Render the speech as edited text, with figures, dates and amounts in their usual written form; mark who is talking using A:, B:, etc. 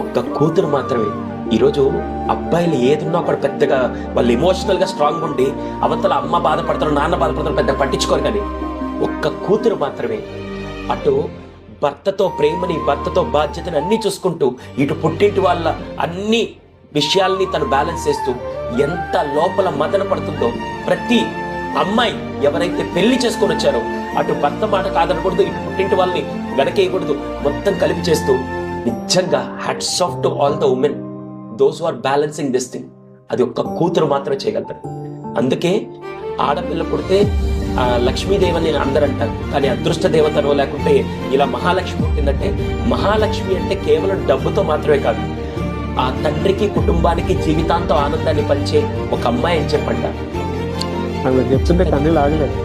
A: ఒక్క కూతురు మాత్రమే. ఈరోజు అబ్బాయిలు ఏదున్నా కూడా పెద్దగా వాళ్ళు ఎమోషనల్ గా స్ట్రాంగ్ ఉండి అవతల అమ్మ బాధపడతారు, నాన్న బాధపడతారు, పెద్దగా పట్టించుకోరు. కానీ ఒక్క కూతురు మాత్రమే అటు భర్తతో ప్రేమని, భర్తతో బాధ్యతని అన్ని చూసుకుంటూ, ఇటు పుట్టింటి వాళ్ళ అన్ని విషయాల్ని తను బ్యాలెన్స్ చేస్తూ ఎంత లోపల మదన పడుతుందో. ప్రతి అమ్మాయి ఎవరైతే పెళ్లి చేసుకొని వచ్చారో అటు భర్త మాట కాదనకూడదు, ఇటు పుట్టింటి వాళ్ళని వెనకేయకూడదు, మొత్తం కలిపి చేస్తూ నిజంగా hats off to all the women those are balancing this thing. అది ఒక్క కూతురు మాత్రమే చేయగలుగుతారు. అందుకే ఆడపిల్ల పుడితే లక్ష్మీదేవి అని అందరూ అంటారు. కానీ అదృష్ట దేవతనో లేకుంటే ఇలా మహాలక్ష్మి పుట్టిందంటే, మహాలక్ష్మి అంటే కేవలం డబ్బుతో మాత్రమే కాదు, ఆ తండ్రికి కుటుంబానికి జీవితాంతం ఆనందాన్ని పంచే ఒక అమ్మాయి అని చెప్పంట.
B: చెప్తుంటే కన్నీ లాగలేదు.